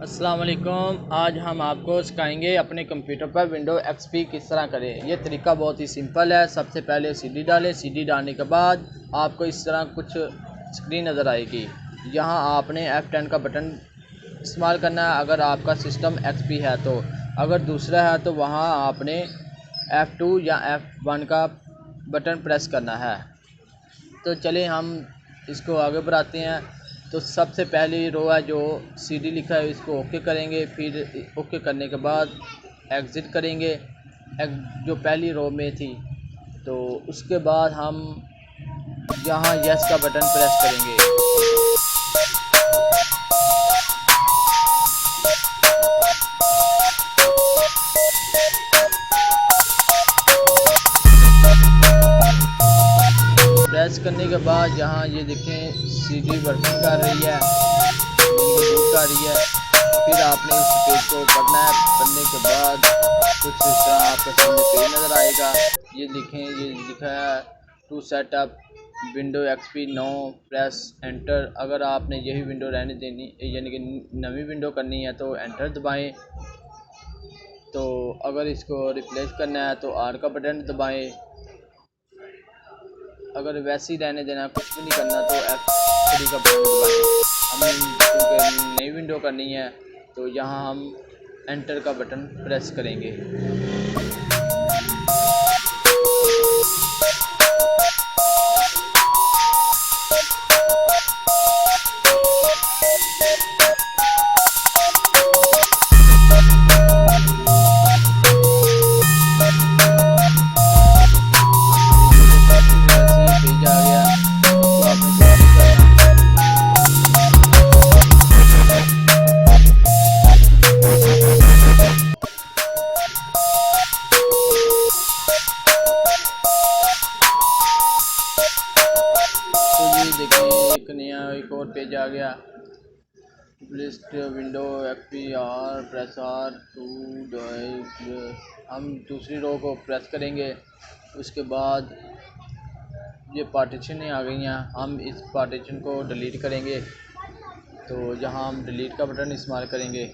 अस्सलाम वालेकुम। आज हम आपको सिखाएंगे अपने कंप्यूटर पर विंडो एक्सपी किस तरह करें। ये तरीका बहुत ही सिंपल है। सबसे पहले सीडी डालें। सीडी डालने के बाद आपको इस तरह कुछ स्क्रीन नज़र आएगी। यहाँ आपने F10 का बटन इस्तेमाल करना है अगर आपका सिस्टम एक्सपी है तो। अगर दूसरा है तो वहाँ आपने F2 या F1 का बटन प्रेस करना है। तो चलिए हम इसको आगे बढ़ाते हैं। तो सबसे पहली रो है जो सीडी लिखा है इसको ओके करेंगे। फिर ओके करने के बाद एग्ज़िट करेंगे जो पहली रो में थी। तो उसके बाद हम यहाँ यस का बटन प्रेस करेंगे। प्रेस करने के बाद यहाँ ये देखें सीडी वर्किंग कर रही है, कर रही है। फिर आपने इस पेज को पढ़ना है। पढ़ने के बाद कुछ इस तरह आपके सामने पेज नज़र आएगा। ये लिखें, ये लिखा है to setup window XP now press enter. अगर आपने यही विंडो रहने देनी यानी कि नवी विंडो करनी है तो एंटर दबाएं। तो अगर इसको रिप्लेस करना है तो आर का बटन दबाएं। अगर वैसे ही रहने देना, कुछ भी नहीं करना, तो F3 का बटन दबाएं। हमें क्योंकि नई विंडो करनी है तो यहाँ हम एंटर का बटन प्रेस करेंगे। देखिए एक और पेज आ गया। List window XP R press R to हम दूसरी रो को प्रेस करेंगे। उसके बाद ये पार्टीशन आ गई हैं। हम इस पार्टीशन को डिलीट करेंगे। तो जहाँ हम डिलीट का बटन इस्तेमाल करेंगे।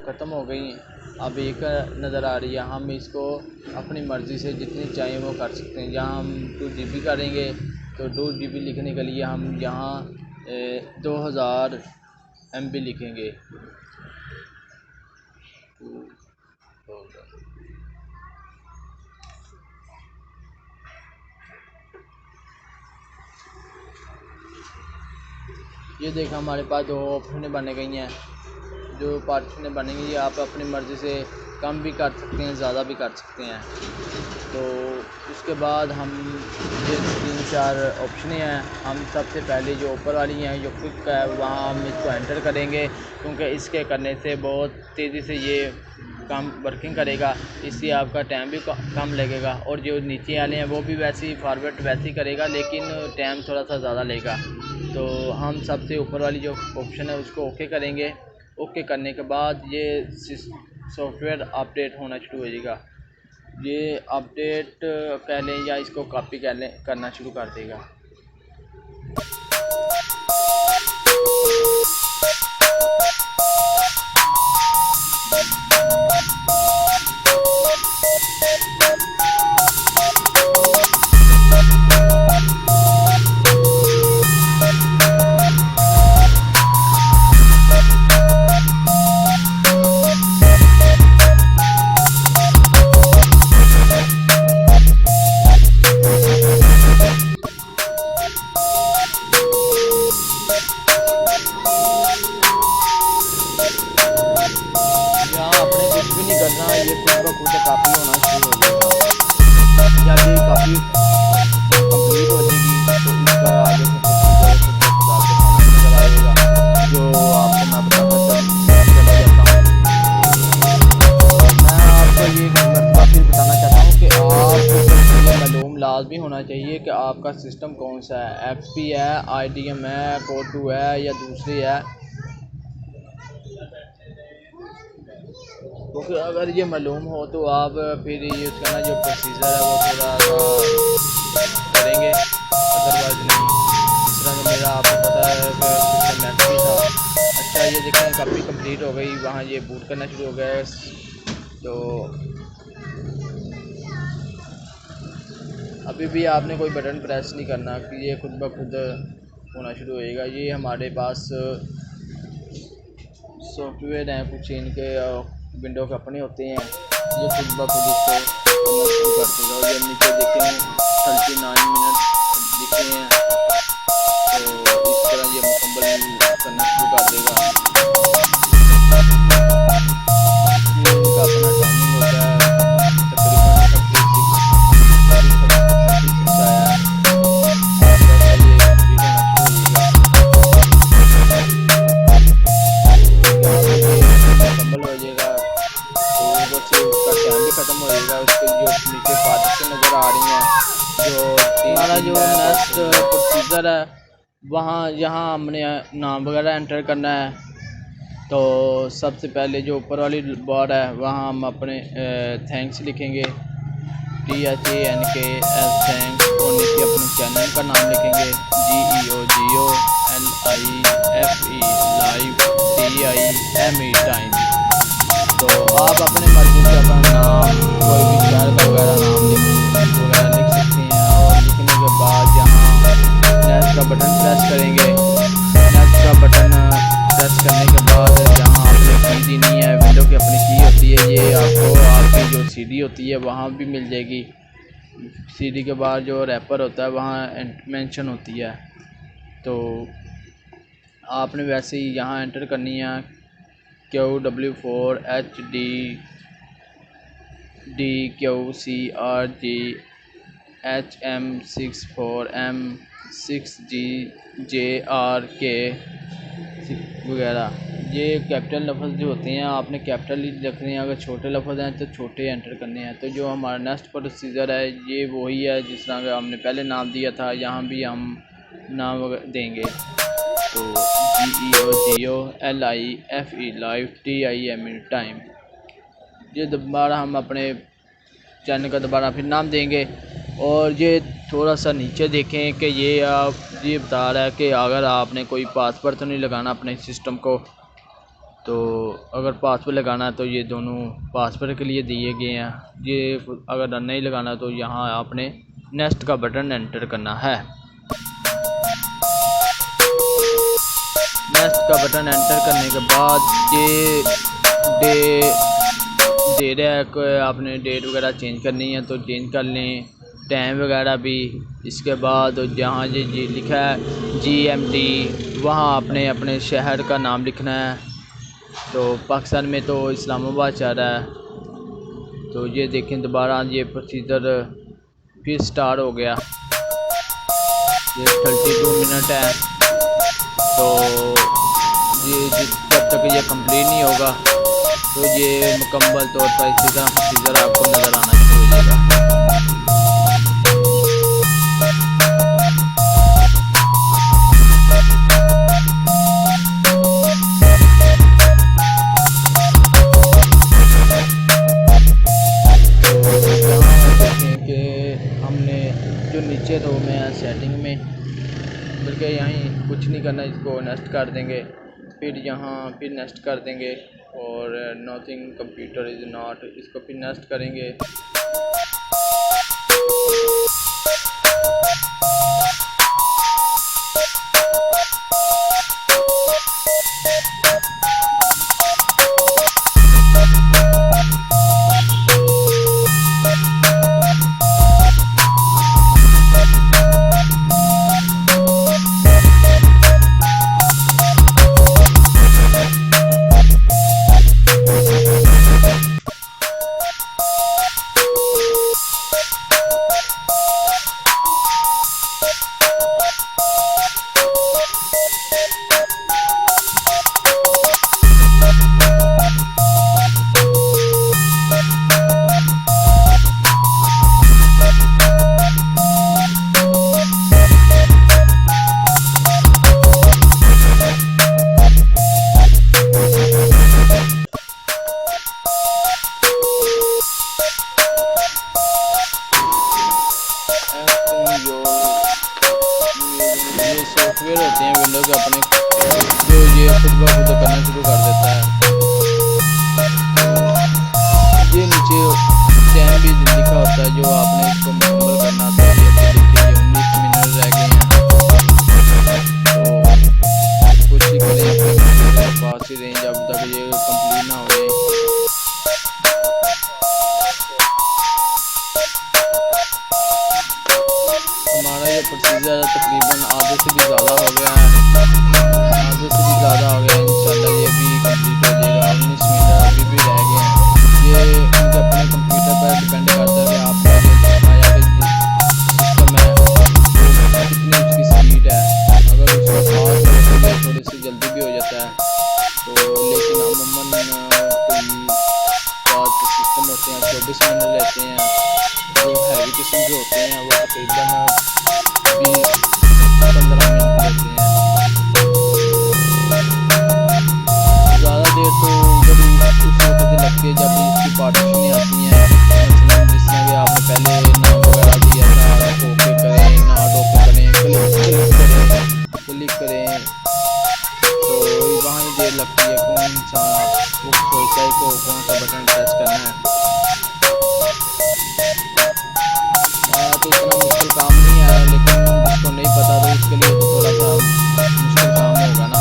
ख़त्म हो गई, अब एक नज़र आ रही है। हम इसको अपनी मर्ज़ी से जितनी चाहिए वो कर सकते हैं। यहाँ हम 2 GB करेंगे तो 2 GB लिखने के लिए हम यहाँ 2000 MB लिखेंगे। ये देखा हमारे पास 2 ऑप्शन बन गई हैं। जो पार्टीशन बनेंगी ये आप अपनी मर्ज़ी से कम भी कर सकते हैं, ज़्यादा भी कर सकते हैं। तो उसके बाद हम ये 3-4 ऑप्शन हैं। हम सबसे पहले जो ऊपर वाली हैं जो क्विक है वहाँ हम इसको एंटर करेंगे क्योंकि इसके करने से बहुत तेज़ी से ये काम वर्किंग करेगा। इससे आपका टाइम भी कम लगेगा। और जो नीचे वाले हैं वो भी वैसे ही फॉरवर्ड वैसे ही करेगा लेकिन टाइम थोड़ा सा ज़्यादा लेगा। तो हम सबसे ऊपर वाली जो ऑप्शन है उसको ओके करेंगे। ओके करने के बाद ये सॉफ्टवेयर अपडेट होना शुरू हो जाएगा। ये अपडेट कह लें या इसको कॉपी कर लें, करना शुरू कर देगा। आपका सिस्टम कौन सा है, XP है, IDM है, कोड 2 है या दूसरी है। क्योंकि अगर ये मालूम हो तो आप फिर ये उसका ना जो प्रोसीजर है वो थोड़ा सा करेंगे, अदरवाइज नहीं। जिस तरह का मेरा आपको पता है कि सिस्टम XP था। अच्छा ये देखें काफ़ी कंप्लीट हो गई, वहाँ ये बूट करना शुरू हो गया। तो अभी भी आपने कोई बटन प्रेस नहीं करना कि ये खुद ब खुद होना शुरू होएगा। ये हमारे पास सॉफ्टवेयर हैं कुछ इनके विंडो के अपने होते हैं, ये खुद ब खुद इसको करना शुरू कर देगा। और ये नीचे देखें 39 मिनट दिखे हैं, तो इस तरह ये मुकम्मल करना शुरू कर देगा। ये इनका अपना टाइमिंग होता है, तकरीबन 36 आया है। खत्म हो जाएगा। उसके जो नीचे पार्टीशन नज़र आ रही हैं, जो हमारा जो नेक्स्ट प्रोसीजर है वहाँ यहाँ हमने नाम वगैरह एंटर करना है। तो सबसे पहले जो ऊपर वाली बार है वहाँ हम अपने थैंक्स लिखेंगे, THANKS थैंक्स, और नीचे अपने चैनल का नाम लिखेंगे GEO LIFE live TIME time. तो आप अपने मर्जी से अपना नाम कोई भी शहर का वगैरह नाम लिख सकते हैं। और लिखने के बाद यहाँ नेक्स्ट का बटन प्रेस करेंगे। नेक्स्ट का बटन प्रेस करने के बाद जहाँ आपने की दी नहीं है, विंडो की अपनी की होती है, ये आपको आपकी जो CD होती है वहाँ भी मिल जाएगी। CD के बाद जो रैपर होता है वहाँ मेंशन होती है। तो आपने वैसे ही यहाँ एंटर करनी है QW4HD DQCRG HM64M6GJRK वगैरह। ये कैपिटल लफ्ज़ जो होते हैं आपने कैपिटल ही रखने हैं, अगर छोटे लफ्ज़ हैं तो छोटे एंटर करने हैं। तो जो हमारा नेक्स्ट प्रोसीजर है ये वही है जिस तरह का हमने पहले नाम दिया था, यहाँ भी हम नाम देंगे। तो GEO LIFE live TIME time. ये दोबारा हम अपने चैनल का दोबारा फिर नाम देंगे। और ये थोड़ा सा नीचे देखें कि ये बता रहा है कि अगर आपने कोई पासवर्ड तो नहीं लगाना अपने सिस्टम को। तो अगर पासवर्ड लगाना है तो ये दोनों पासवर्ड के लिए दिए गए हैं। ये अगर नहीं लगाना तो यहाँ आपने नेक्स्ट का बटन एंटर करना है। नेक्स्ट का बटन एंटर करने के बाद ये दे रहा है कि आपने डेट वगैरह चेंज करनी है तो चेंज कर लें, टाइम वगैरह भी। इसके बाद जहाँ ये लिखा है GMT वहाँ आपने अपने शहर का नाम लिखना है। तो पाकिस्तान में तो इस्लामाबाद चल रहा है। तो ये देखें दोबारा ये प्रोसीजर फिर स्टार्ट हो गया। ये 32 मिनट है। तो ये जब तक ये कंप्लीट नहीं होगा तो ये मुकम्मल तौर पर इसी तरह प्रोसीजर आपको नज़र आना शुरू हो जाएगा। हमने जो नीचे रो में है सेटिंग में, बल्कि यहीं कुछ नहीं करना, इसको नेक्स्ट कर देंगे। फिर यहाँ फिर नेक्स्ट कर देंगे और नथिंग कंप्यूटर इज़ नॉट, इसको फिर नेक्स्ट करेंगे। सॉफ्टवेयर होते हैं विंडो के अपने, जो ये खुद ब खुद करना शुरू कर देता है। ये नीचे टाइम भी लिखा होता है जो आपने इसको मुकम्मल करना था। ये देखिए 19 मिनट रह गए हैं, तो कोशिश करें अपने कंप्यूटर के पास ही रहें जब तक ये कंप्लीट ना हो जाए। हमारा ये प्रोसीजर तकरीबन आधे से भी ज़्यादा हो गया है, आधे से भी ज़्यादा हो गया है। इंशाल्लाह ये भी कंप्लीट हो जाएगा। 19 मिनट अभी भी रह गए हैं। ये उनके अपने कंप्यूटर पर डिपेंड करता है कि आपका जो आया कि सिस्टम है वो कितनी उसकी स्पीड है। अगर उसका फास्ट हो तो ये थोड़ी सी जल्दी भी हो जाता है। तो लेकिन अमूमन कोई बात सिस्टम होते हैं 24 मिनट लेते हैं। जो हैवी किस्म के होते हैं वो तकरीबन 20-15 मिनट लेते हैं। ज़्यादा देर तो जब उस वक्त लगती है जब इसकी पार्टीशनें आती हैं। मसलन जिस तरह कि आपने पहले नाम वगैरह दिया था, ओके करें, नॉट ओके करें, क्लिक करें, तो वहाँ ही देर लगती है। कौन इंसान वो सोचता है तो कौन सा बटन प्रेस करना है। तो इतना मुश्किल काम नहीं है, लेकिन जिसको नहीं पता तो उसके लिए तो थोड़ा सा मुश्किल काम होगा ना।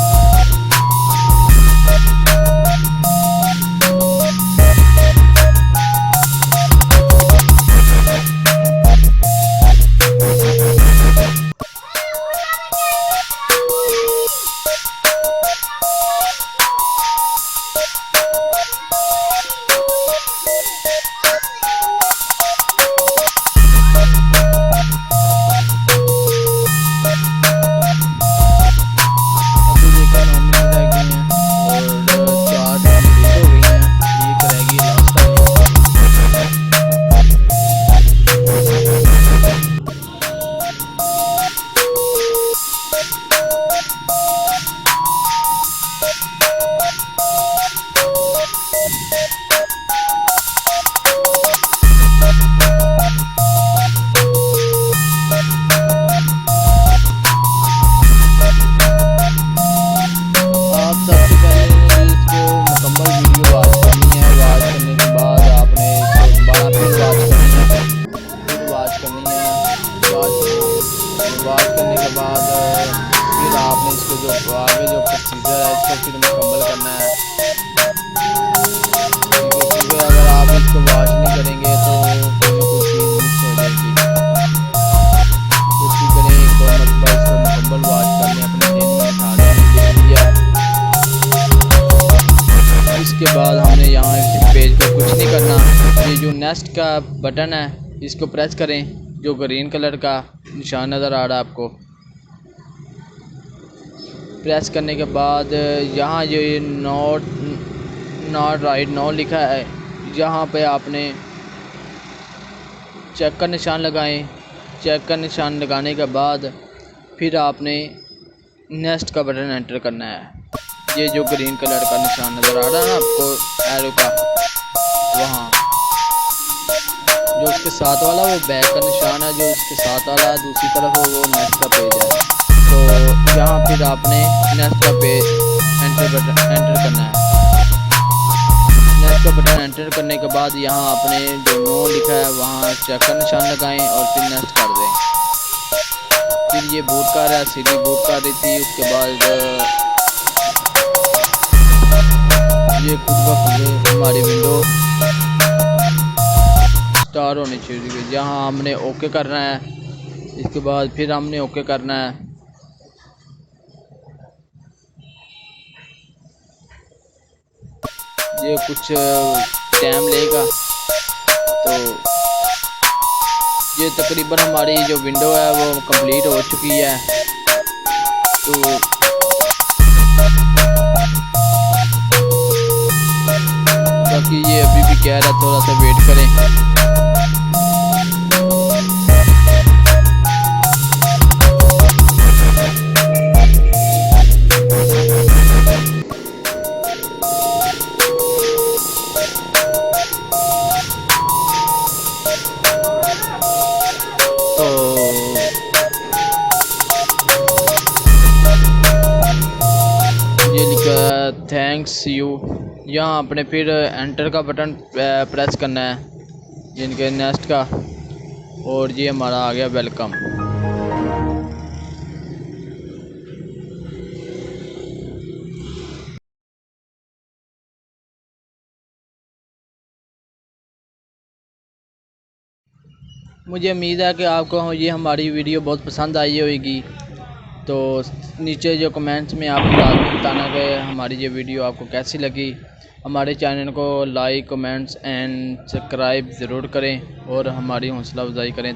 वाच करने के बाद फिर आपने इसको जो आगे जो प्रोसीजर है इसको फिर मुकम्मल करना है। क्योंकि अगर आप इसको वाच नहीं करेंगे तो कोई ना कोई चीज़ मिस हो जाएगी। कोशिश करें 1-2 मरतबा इसको मुकम्मल वाच कर लें, अपने दिन में उठा लें। इसके बाद हमने यहाँ इस पेज पर कुछ नहीं करना। ये जो नेक्स्ट का बटन है इसको प्रेस करें, जो ग्रीन कलर का निशान नज़र आ रहा है आपको। प्रेस करने के बाद यहाँ ये नॉट राइट नो लिखा है, यहाँ पे आपने चेक का निशान लगाएं। चेक का निशान लगाने के बाद फिर आपने नेक्स्ट का बटन एंटर करना है। ये जो ग्रीन कलर का निशान नज़र आ रहा है ना आपको एरो का, वहाँ जो उसके साथ वाला वो बैक का निशान है, जो उसके साथ वाला दूसरी तरफ वो नेक्स्ट का पेज है। तो यहाँ फिर आपने नेक्स्ट का पेज एंटर करना है। नेक्स्ट का बटन एंटर करने के बाद यहाँ आपने जो नो लिखा है वहाँ चेक का निशान लगाएं और फिर नेक्स्ट कर दें। फिर ये बूट कर रहा है, सीधी बूट कर रही थी। उसके बाद ये खुद ब खुद हमारी विंडो स्टार्ट होनी चाहिए। यहाँ हमने ओके करना है। इसके बाद फिर हमने ओके करना है। ये कुछ टाइम लेगा। तो ये तकरीबन हमारी जो विंडो है वो कंप्लीट हो चुकी है। तो बाकी ये अभी भी कह रहा है थोड़ा सा वेट करें। Thanks you. यहाँ आपने फिर एंटर का बटन प्रेस करना है जिनके नेक्स्ट का, और ये हमारा आ गया वेलकम। मुझे उम्मीद है कि आपको ये हमारी वीडियो बहुत पसंद आई होगी। तो नीचे जो कमेंट्स में आप लाजमी बताना कि हमारी ये वीडियो आपको कैसी लगी। हमारे चैनल को लाइक, कमेंट्स एंड सब्सक्राइब ज़रूर करें और हमारी हौसला अफजाई करें।